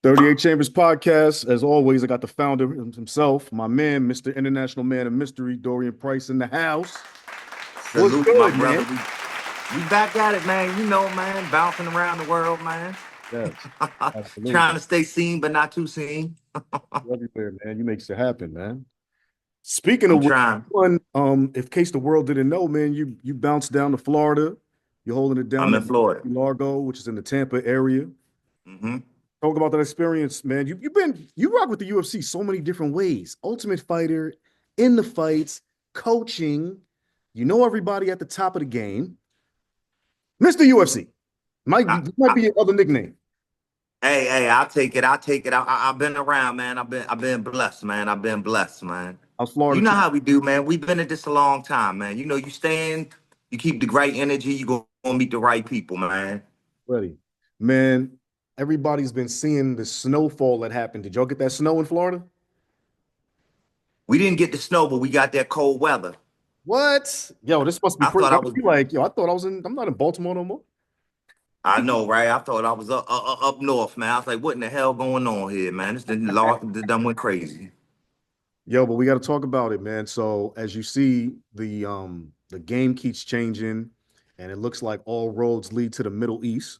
38 Chambers podcast. As always, I got the founder himself, my man, Mr. International Man of Mystery, Dorian Price in the house. What's Salute, my good, brother. man? We back at it, man. You know, man, bouncing around the world, man. Yes, absolutely. Trying to stay seen, but not too seen. Everywhere, man. You makes it happen, man. Speaking I'm of which, trying. if case the world didn't know, man, you bounced down to Florida. You're holding it down I'm at in Florida. UFC Largo, which is in the Tampa area. hmm Talk about that experience, man. You rock with the UFC so many different ways. Ultimate Fighter, in the fights, coaching. You know everybody at the top of the game. Mr. UFC I, might I, be your other nickname. hey, I'll take it. I'll take it. I've been around, man. I've been blessed, man. I've been blessed, man. How's You Florida know treat how we do, man. We've been at this a long time, man. You know, you stay in, you keep the right energy, you go meet the right people, man. you ready? Man, everybody's been seeing the snowfall that happened. Did y'all get that snow in Florida? We didn't get the snow, but we got that cold weather. What? Yo, this must be I crazy. thought I I must was be like, yo, I thought I'm not in Baltimore no more. I know, right? I thought I was up north, man. I was like, what in the hell going on here, man? This done went crazy. Yo, but we got to talk about it, man. So as you see, the game keeps changing, and it looks like all roads lead to the Middle East.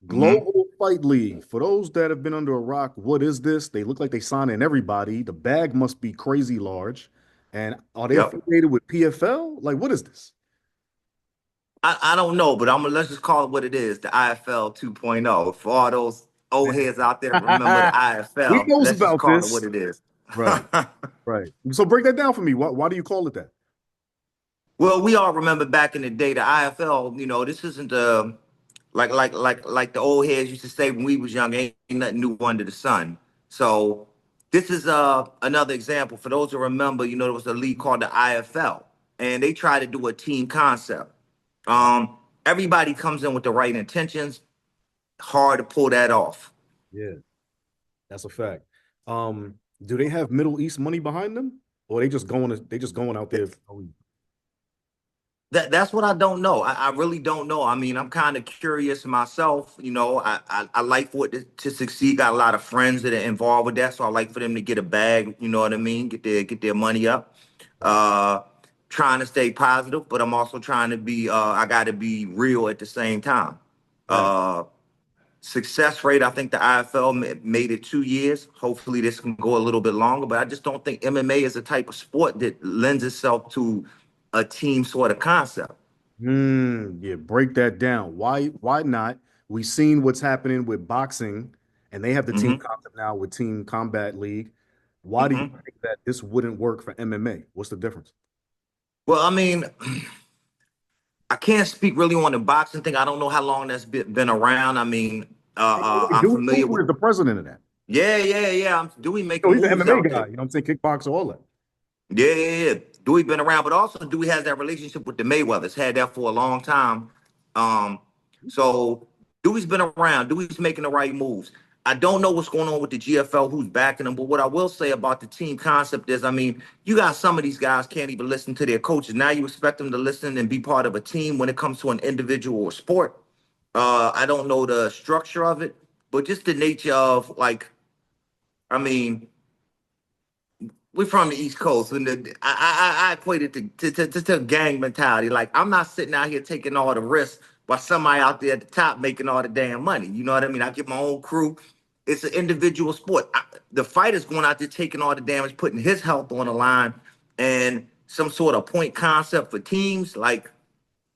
hmm Global Fight League. For those that have been under a rock, what is this? They look like they sign in everybody. The bag must be crazy large. And are they Yep. affiliated with PFL? Like, what is this? I don't know, but let's just call it what it is, the IFL 2.0. For all those old heads out there, remember the We IFL. knows Let's just about call it what this. it is. Right, right. So break that down for me. Why do you call it that? Well, we all remember back in the day, the IFL, you know, this isn't like the old heads used to say when we was young, ain't nothing new under the sun. So this is another example. For those who remember, you know, there was a league called the IFL, and they tried to do a team concept. Everybody comes in with the right intentions, hard to pull that off. Yeah, that's a fact. Do they have Middle East money behind them? Or they just going out there? That's what I don't know. I really don't know. I mean, I'm kind of curious myself. You know, I like for it to succeed. Got a lot of friends that are involved with that, so I like for them to get a bag. You know what I mean? Get their money up. Right. Uh, Trying to stay positive, but I'm also trying to be. I got to be real at the same time. Fact. Uh, Success rate. I think the IFL made it 2 years. Hopefully, this can go a little bit longer. But I just don't think MMA is a type of sport that lends itself to a team sort of concept. Yeah, break that down. Why not? We've seen what's happening with boxing, and they have the team hmm concept now with Team Combat League. Why do you hmm think that this wouldn't work for MMA? What's the difference? Well, I mean, I can't speak really on the boxing thing. I don't know how long that's been around. I mean, I'm Dewey familiar with. Cooper is the president of that. Yeah. Dewey So making he's an moves MMA out guy. there. You know what I'm saying? Kickboxer, all that. Yeah. Dewey been around, but also Dewey has that relationship with the Mayweathers. Had that for a long time. Um, so Dewey's been around. Dewey's making the right moves. I don't know what's going on with the GFL, who's backing them, but what I will say about the team concept is, I mean, you got some of these guys can't even listen to their coaches. Now you expect them to listen and be part of a team when it comes to an individual or sport. I don't know the structure of it, but just the nature of like, I mean, we're from the East Coast, and I equate it to gang mentality. Like I'm not sitting out here taking all the risks while somebody out there at the top making all the damn money. You know what I mean? I get my own crew. It's an individual sport. The fighter's going out there taking all the damage, putting his health on the line, and some sort of point concept for teams. Like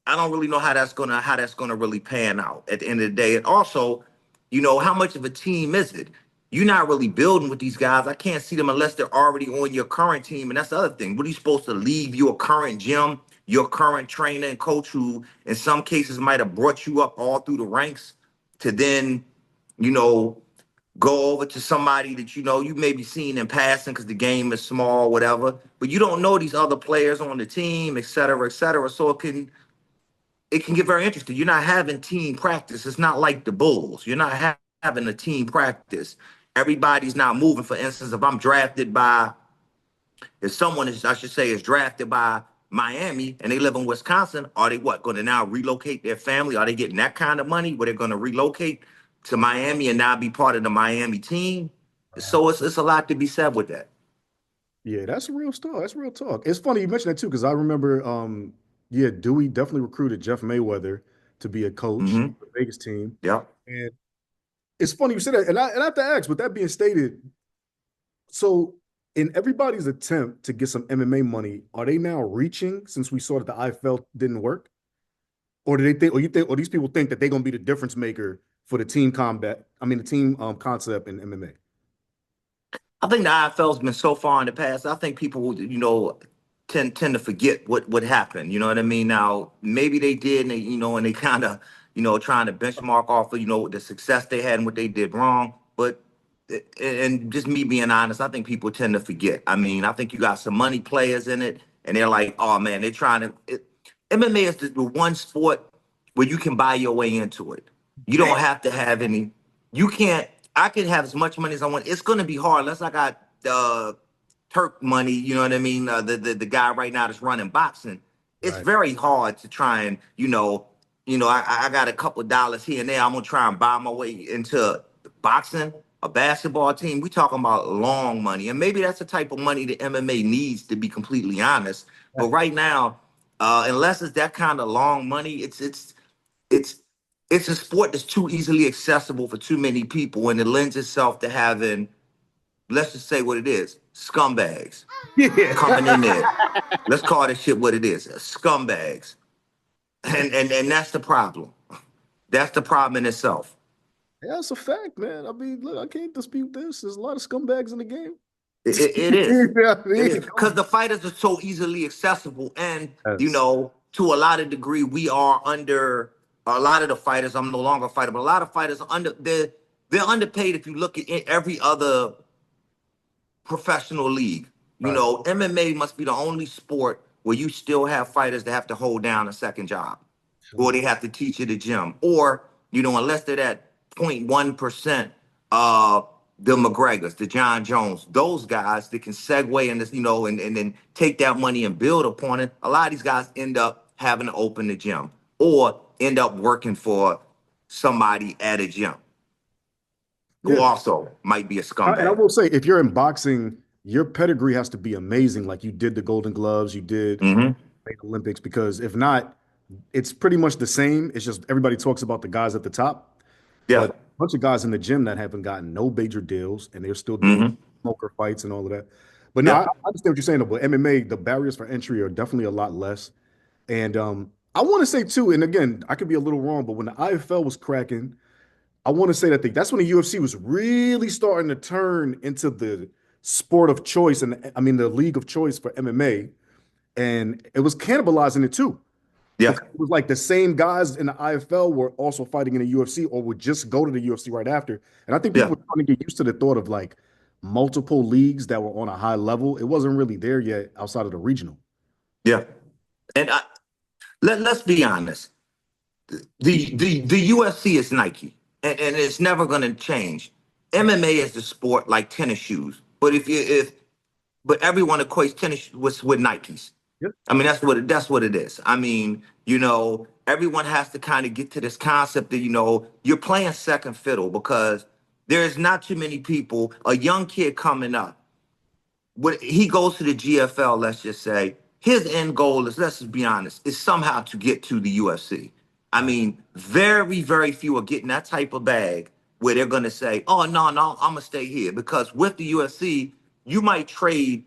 I don't really know how that's gonna really pan out at the end of the day. And also, you know, how much of a team is it? You're not really building with these guys. I can't see them unless they're already on your current team. And that's the other thing. What are you supposed to leave your current gym, your current trainer and coach who in some cases might have brought you up all through the ranks to then, you know, go over to somebody that you know you may be seeing in passing because the game is small, whatever, but you don't know these other players on the team, et cetera, et cetera. So it can get very interesting. You're not having team practice. It's not like the Bulls. You're not having a team practice. Everybody's not moving. For instance, if someone is, I should say, is drafted by Miami and they live in Wisconsin, are they what going to now relocate their family? Are they getting that kind of money where they're going to relocate? to Miami and now be part of the Miami team. So it's a lot to be said with that. Yeah, that's real stuff. That's real talk. It's funny you mentioned that too, because I remember, yeah, Dewey definitely recruited Jeff Mayweather to be a coach Hmm. for the Vegas team. Yeah. And it's funny you said that, and I have to ask, with that being stated, so in everybody's attempt to get some MMA money, are they now reaching since we saw that the IFL didn't work? Or do they think, or you think, or these people think that they're gonna be the difference maker for the team combat? I mean, the team concept in MMA. I think the IFL's been so far in the past. I think people, tend to forget what happened. You know what I mean? Now maybe they did, and they kind of, trying to benchmark off of the success they had and what they did wrong. But and just me being honest, I think people tend to forget. I mean, I think you got some money players in it, and they're like, oh man, they're trying to. MMA is the one sport where you can buy your way into it. You don't have to have any. You can't. I can have as much money as I want. It's going to be hard unless I got Turk money. You know what I mean? The guy right now that's running boxing. It's Right. very hard to try and I got a couple of dollars here and there. I'm gonna try and buy my way into boxing, a basketball team. We talking about long money, and maybe that's the type of money that MMA needs, to be completely honest. But right now, unless it's that kind of long money, it's it's a sport that's too easily accessible for too many people, and it lends itself to having, let's just say what it is, scumbags Yeah. coming in there. Let's call this shit what it is, scumbags, and that's the problem. That's the problem in itself. Yeah, that's a fact, man. I mean, look, I can't dispute this. There's a lot of scumbags in the game. It is. Yeah, I It mean, is because the fighters are so easily accessible, and yes. to a lot of degree, we are under a lot of the fighters. I'm no longer a fighter, but a lot of fighters are under. They're underpaid. If you look at every other professional league, Right. MMA must be the only sport where you still have fighters that have to hold down a second job, or Sure. they have to teach at the gym, or unless they're that 0.1%, uh the McGregors, the John Jones, those guys that can segue in this, and then take that money and build upon it. A lot of these guys end up having to open the gym or end up working for somebody at a gym who Yeah. also might be a And I scumbag. will say, if you're in boxing, your pedigree has to be amazing. Like you did the Golden Gloves, you did Hmm. the Olympics, because if not, it's pretty much the same. It's just everybody talks about the guys at the top, Yeah. but a bunch of guys in the gym that haven't gotten no major deals and they're still doing Hmm. smoker fights and all of that. But no, I Yeah. understand what you're saying. But MMA, the barriers for entry are definitely a lot less. And I want to say too, and again, I could be a little wrong, but when the IFL was cracking, I want to say that that's when the UFC was really starting to turn into the sport of choice, and I mean the league of choice for MMA, and it was cannibalizing it too, Yeah. because it was like the same guys in the IFL were also fighting in the UFC or would just go to the UFC right after. And I think people Yeah. were trying to get used to the thought of like multiple leagues that were on a high level. It wasn't really there yet outside of the regional. Yeah. And let's be honest. The UFC is Nike, and it's never going to change. MMA is the sport like tennis shoes, but but everyone equates tennis with Nikes. Yep. I mean, that's what it is. I mean, everyone has to kind of get to this concept that you're playing second fiddle because there's not too many people. A young kid coming up, when he goes to the GFL, let's just say, his end goal is, let's just be honest, is somehow to get to the UFC. I Right. mean, very, very few are getting that type of bag where they're going to say, oh, no, no, I'm going to stay here. Because with the UFC, you might trade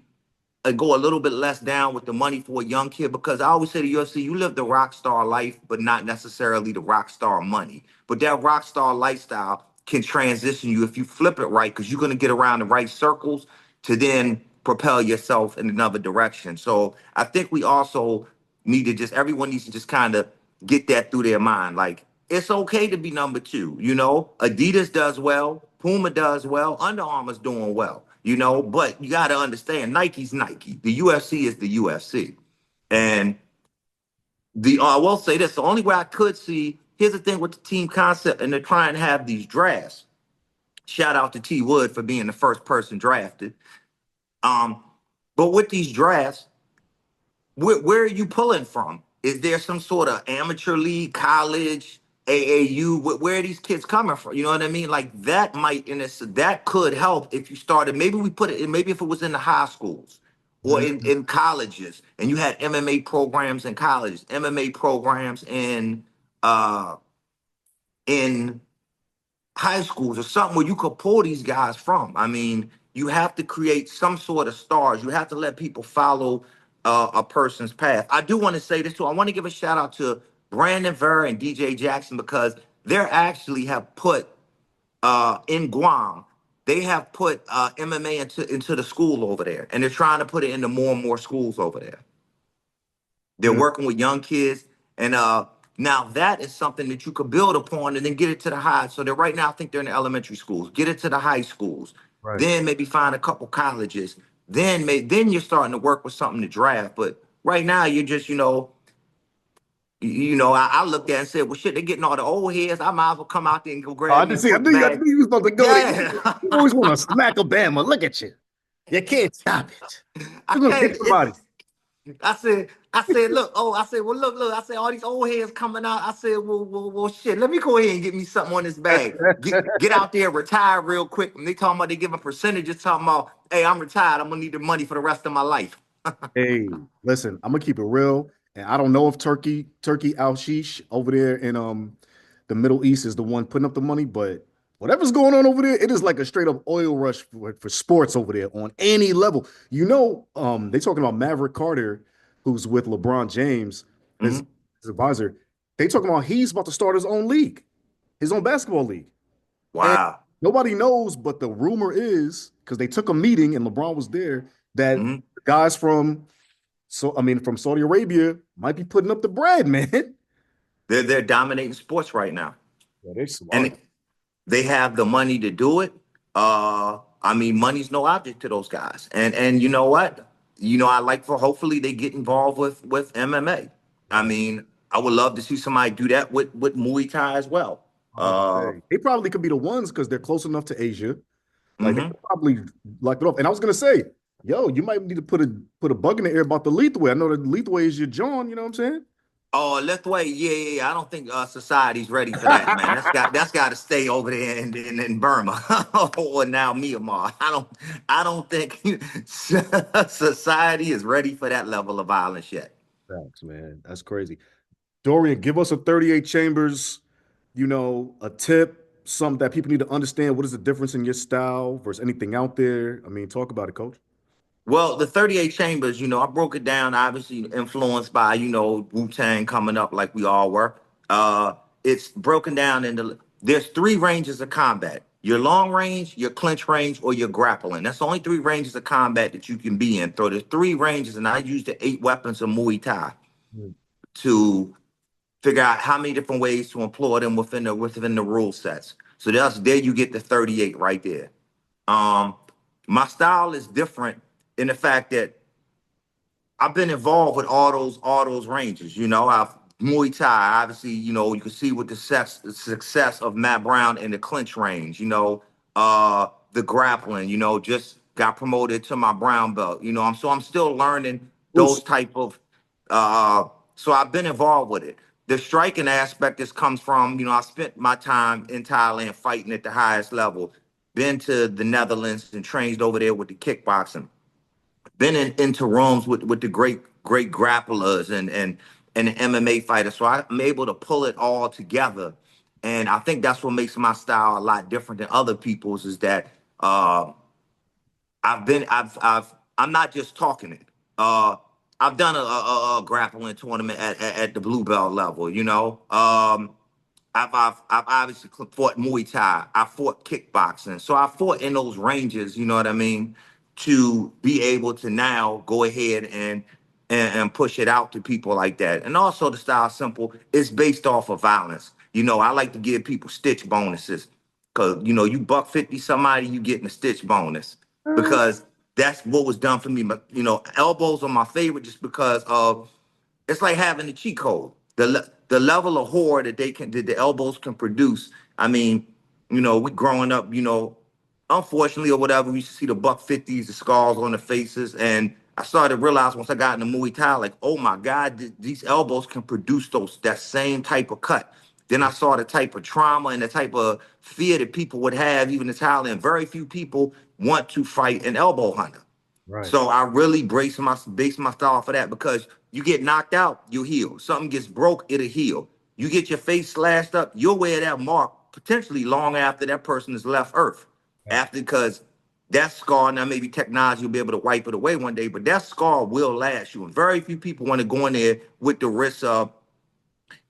go a little bit less down with the money for a young kid, because I always say to UFC, you live the rock star life, but not necessarily the rock star money. But that rock star lifestyle can transition you if you flip it right, because you're going to get around the right circles to then propel yourself in another direction. So I think we also need to everyone needs to just kind of get that through their mind. Like, it's okay to be number two. Adidas does well, Puma does well, Under Armour's doing well. But you got to understand, Nike's Nike. The UFC is the UFC. And I will say this: the only way I could see, here's the thing with the team concept, and they're trying to have these drafts. Shout out to T Wood for being the first person drafted. Um, but with these drafts, where are you pulling from? Is there some sort of amateur league, college, AAU, where are these kids coming from? You know what I mean? Like that might, and that could help if you started. Maybe we put it. Maybe if it was in the high schools or Mhm. in colleges, and you had MMA programs in colleges, MMA programs uh in high schools or something where you could pull these guys from. I mean, you have to create some sort of stars. You have to let people follow a person's path. I do want to say this too. I want to give a shout out to Brandon Vera and DJ Jackson because they're actually have put in Guam. They have put MMA into the school over there, and they're trying to put it into more and more schools over there. They're Mm. working with young kids, and now that is something that you could build upon, and then get it to the high. So that right now, I think they're in the elementary schools. Get it to the high schools, Right. then maybe find a couple colleges. Then you're starting to work with something to draft. But right now, you're just I looked at it and said, well, shit, they're getting all the old heads. I might as well come out there and go Oh, grab me a I quick knew bag. you was about to go there. Yeah, You always want to smack Obama. Look at you. You can't stop it. I You're gonna can't. pick somebody. I said, look, I said, well, look, I said, all these old heads coming out. I said, well, shit, let me go ahead and get me something on this bag. Get out there, retire real quick. And they talking about they giving percentages, talking about, hey, I'm retired. I'm gonna need the money for the rest of my life. Hey, listen, I'm gonna keep it real, and I don't know if Turkey Al Shish over there in the Middle East is the one putting up the money, but whatever's going on over there, it is like a straight up oil rush for sports over there on any level. They talking about Maverick Carter, who's with LeBron James, his, Hmm. his advisor. They talking about he's about to start his own league, his own basketball league. And Wow. nobody knows, but the rumor is because they took a meeting and LeBron was there that Hmm. the guys from Saudi Arabia might be putting up the bread, man. They're dominating sports right now, Yeah, they're smart. and they have the money to do it. I mean, money's no object to those guys. And you know what? I like for hopefully they get involved with MMA. I Yeah. mean, I would love to see somebody do that with Muay Thai as well. I'm about to say they probably could be the ones because they're close enough to Asia. Like they Mhm. could probably lock it off. And I was gonna say, yo, you might need to put a bug in the air about the lethal way. I know the lethal way is your John. You know what I'm saying? Oh, Lithuania, yeah. I don't think society's ready for that, man. That's got to stay over there in Burma or now Myanmar. I don't think society is ready for that level of violence yet. Thanks, man. That's crazy. Dorian, give us a 38 chambers, a tip, something that people need to understand. What is the difference in your style versus anything out there? I mean, talk about it, coach. Well, the 38 chambers, I broke it down, obviously influenced by, Wu-Tang coming up like we all were. It's broken down there's three ranges of combat. Your long range, your clinch range, or your grappling. That's the only three ranges of combat that you can be in. So there's three ranges, and I use the 8 weapons of Muay Thai Mm. to figure out how many different ways to employ them within the rule sets. So there you get the 38 right there. Um, my style is different in the fact that I've been involved with all those ranges. I've Muay Thai. Obviously, you can see with the success of Matt Brown in the clinch range. The grappling. Just got promoted to my brown belt. I'm still learning Oof. those type of. Uh, so I've been involved with it. The striking aspect this comes from. I spent my time in Thailand fighting at the highest level. Been to the Netherlands and trained over there with the kickboxing, been into rooms with the great grapplers and the MMA fighters. So I'm able to pull it all together. And I think that's what makes my style a lot different than other people's is that uh, I'm not just talking it. Uh, I've done a grappling tournament at the blue belt level. I've obviously fought Muay Thai. I fought kickboxing. So I fought in those ranges, you know what I mean, to be able to now go ahead and push it out to people like that. And also the style simple is based off of violence. I like to give people stitch bonuses. Cause you buck 50 somebody, you getting a stitch bonus. Because that's what was done for me. But elbows are my favorite just because of it's like having a cheat code. The level of horror that the elbows can produce. I mean, we growing up, unfortunately or whatever, we used to see the buck 50s, the scars on the faces. And I started to realize once I got into Muay Thai, like, oh my God, these elbows can produce that same type of cut. Then I saw the type of trauma and the type of fear that people would have, even in Thailand. Very few people want to fight an elbow hunter. Right. So I really base my style for that because you get knocked out, you heal. Something gets broke, it'll heal. You get your face slashed up, you'll wear that mark potentially long after that person has left Earth. Right. After because that scar, now maybe technology will be able to wipe it away one day, but that scar will last you. And very few people want to go in there with the risk of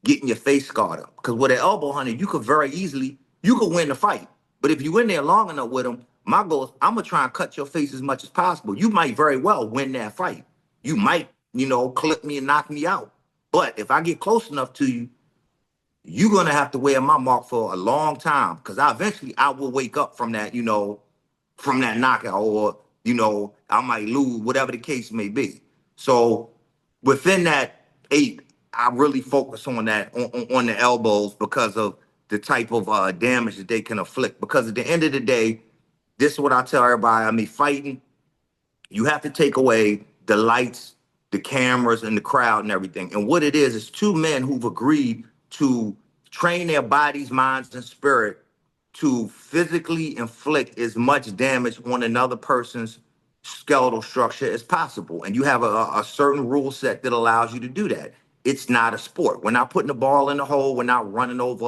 getting your face scarred up. Because with an elbow hunter, you could very easily, you could win the fight. But if you in there long enough with them, my goal is I'm gonna try and cut your face as much as possible. You might very well win that fight. You might, clip me and knock me out. But if I get close enough to you, you're gonna have to wear my mark for a long time. Because I will wake up from that, from that knockout, or I might lose, whatever the case may be. So within that 8, I really focus on that on the elbows because of the type of damage that they can inflict. Because at the end of the day, this is what I tell everybody. I mean, fighting, you have to take away the lights, the cameras, and the crowd and everything. And what it is two men who've agreed to train their bodies, minds, and spirit to physically inflict as much damage on another person's skeletal structure as possible. And you have a certain rule set that allows you to do that. It's not a sport. We're not putting the ball in the hole. We're not running over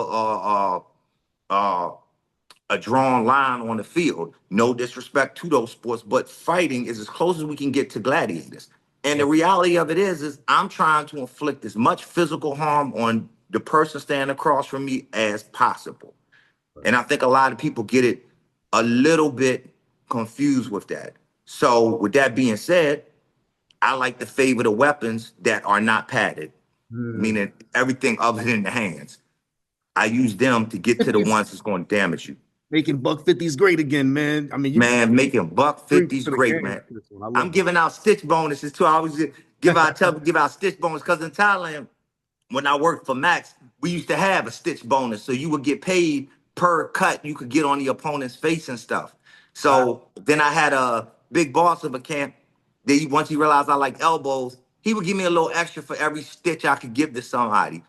a drawn line on the field. No disrespect to those sports, but fighting is as close as we can get to gladiators. And the reality of it is I'm trying to inflict as much physical harm on the person standing across from me as possible. And I think a lot of people get it a little bit confused with that. So with that being said, I like to favor the weapons that are not padded, meaning everything other than the hands. I use them to get to the ones that's going to damage you. Making buck 50s great again, man. I mean, you Man, making buck bring 50s to the great, game man. for this one. I I'm love that. giving out stitch bonuses too. I always give out stitch bonus because in Thailand, when I worked for Max, we used to have a stitch bonus. So you would get paid per cut you could get on the opponent's face and stuff. Wow. So then I had a big boss of a camp. Once he realized I like elbows, he would give me a little extra for every stitch I could give to somebody.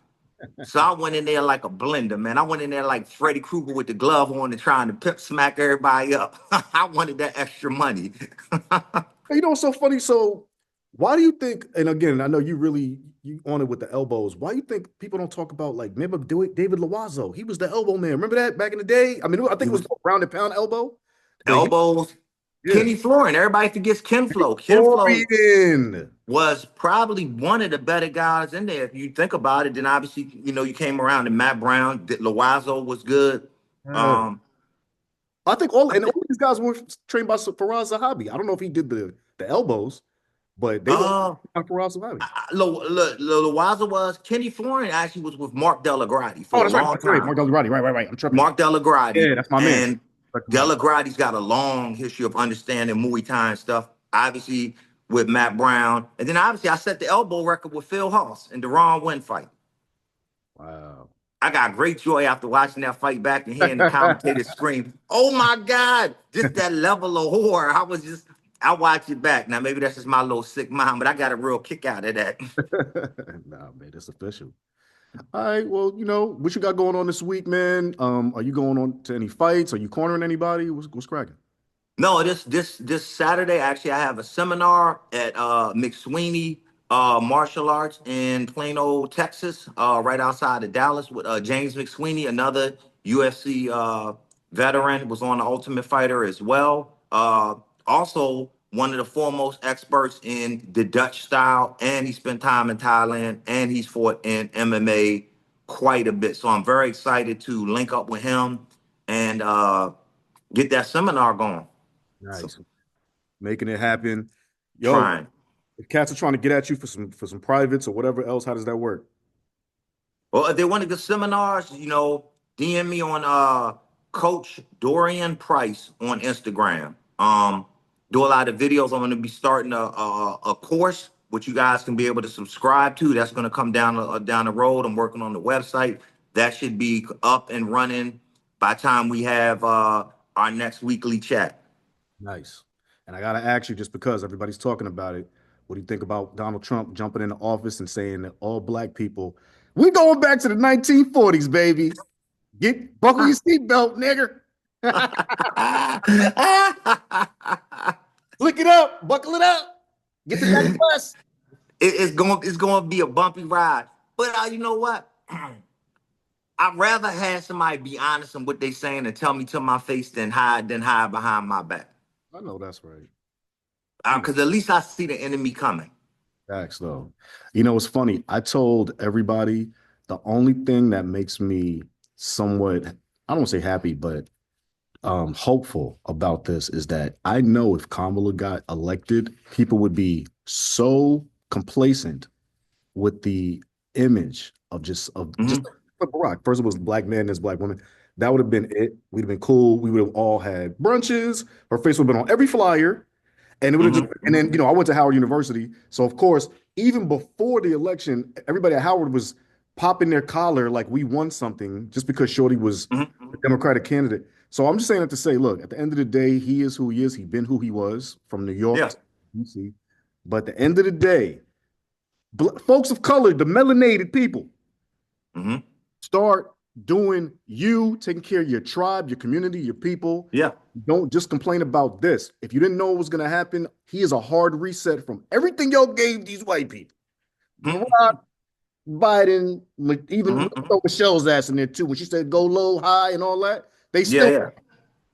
So I went in there like a blender, man. I went in there like Freddy Krueger with the glove on and trying to pimp smack everybody up. I wanted that extra money. You know what's so funny? So why do you think, and again, I know you on it with the elbows. Why do you think people don't talk about, like, remember David Loiseau? He was the elbow man. Remember that back in the day? I mean, I think He it was was round and pound elbow, but elbows. yeah. Kenny Florin. Everybody forgets Ken Flo. Ken Flo Dorian. was probably one of the better guys in there. If you think about it, then obviously, you came around and Matt Brown, Loiseau was good. Yeah. Um, I think all these guys were trained by Faraz Zahabi. I don't know if he did the elbows, but they were uh, by Faraz Zahabi. Loiseau was, Kenny Florin actually was with Mark Delagrati Oh, for a that's right. long That's right. time. Mark Right, right. I'm tripping. Mark Delagrati. Yeah, that's my man. And Respect to Mark. Delagrati's got a long history of understanding Muay Thai and stuff. Obviously, with Matt Brown. And then obviously I set the elbow record with Phil Hoss in the Ron Wynn fight. Wow. I got great joy after watching that fight back and hearing the commentators scream, "Oh my God!" Just that level of horror. I watch it back. Now maybe that's just my little sick mind, but I got a real kick out of that. Nah, man, it's official. All right. Well, what you got going on this week, man? Are you going on to any fights? Are you cornering anybody? What's cracking? No, this Saturday, actually, I have a seminar at McSweeney Martial Arts in Plano, Texas, right outside of Dallas, with James McSweeney, another UFC veteran, was on the Ultimate Fighter as well. Also, one of the foremost experts in the Dutch style, and he spent time in Thailand, and he's fought in MMA quite a bit. So I'm very excited to link up with him and get that seminar going. So Nice. Making it happen. Yo, trying. if cats are trying to get at you for some privates or whatever else, how does that work? Well, if they want to get seminars, DM me on Coach Dorian Price on Instagram. Do a lot of videos. I'm going to be starting a course which you guys can be able to subscribe to. That's going to come down the road. I'm working on the website. That should be up and running by the time we have our next weekly chat. Nice. And I gotta ask you, just because everybody's talking about it, what do you think about Donald Trump jumping into office and saying that all black people We going back to the 1940s, baby. Get buckle your seatbelt, nigger. Flick it up, buckle it up. Get the next bus. It's going to be a bumpy ride. But you know what? I'd rather have somebody be honest in what they saying and tell me to my face than hide behind my back. I know that's right. Because at least I see the enemy coming. Facts though. You know, it's funny. I told everybody the only thing that makes me somewhat, I don't want to say happy, but hopeful about this is that I know if Kamala got elected, people would be so complacent with the image of just Mm-hmm. like Barack. First it was black man, there's black woman. That would have been it. We'd have been cool. We would have all had brunches. Her face would have been on every flyer. And it would have just, Mm-hmm. and then, I went to Howard University. So, of course, even before the election, everybody at Howard was popping their collar like we won something just because Shorty was Mm-hmm. a Democratic candidate. So, I'm just saying that to say, look, at the end of the day, he is who he is. He's been who he was from New York Yeah. to DC. But at the end of the day, folks of color, the melanated people, Mm-hmm. start doing you, taking care of your tribe, your community, your people. Yeah. Don't just complain about this. If you didn't know what was going to happen, he is a hard reset from everything y'all gave these white people. Mm-hmm. Barack, Biden, even Mm-hmm. throw Michelle's ass in there too. When she said go low, high, and all that, they Yeah, still, yeah.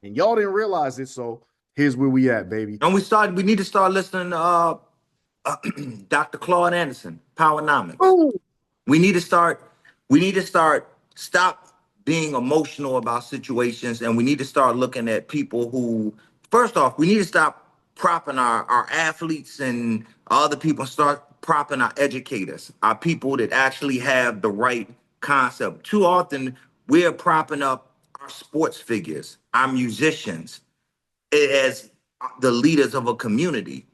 and y'all didn't realize it. So here's where we at, baby. And we need to start listening to Dr. Claude Anderson, Powernomics. Boom. We need to start stop being emotional about situations, and we need to start looking at people who, first off, we need to stop propping our athletes and other people and start propping our educators, our people that actually have the right concept. Too often we're propping up our sports figures, our musicians, as the leaders of a community.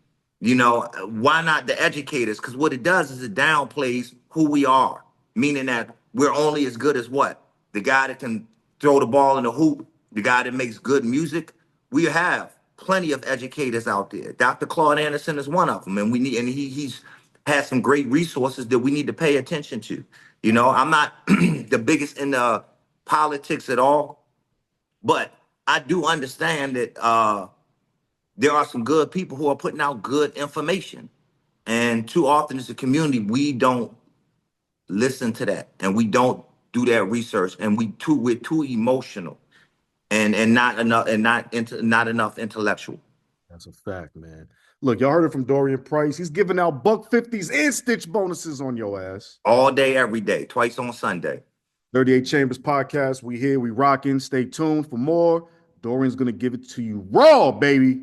Why not the educators? Because what it does is it downplays who we are, meaning that we're only as good as what? The guy that can throw the ball in the hoop, the guy that makes good music. We have plenty of educators out there. Dr. Claude Anderson is one of them, and he's has some great resources that we need to pay attention to. I'm not the biggest in the politics at all, but I do understand that there are some good people who are putting out good information. And too often as a community, we don't listen to that and we don't do that research, and we're too emotional and not enough intellectual. That's a fact, man. Look, y'all heard it from Dorian Price. He's giving out buck 50s and stitch bonuses on your ass. All day, every day, twice on Sunday. 38 Chambers podcast. We here, we rocking. Stay tuned for more. Dorian's gonna give it to you raw, baby.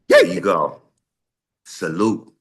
There Yay! you go. Salute.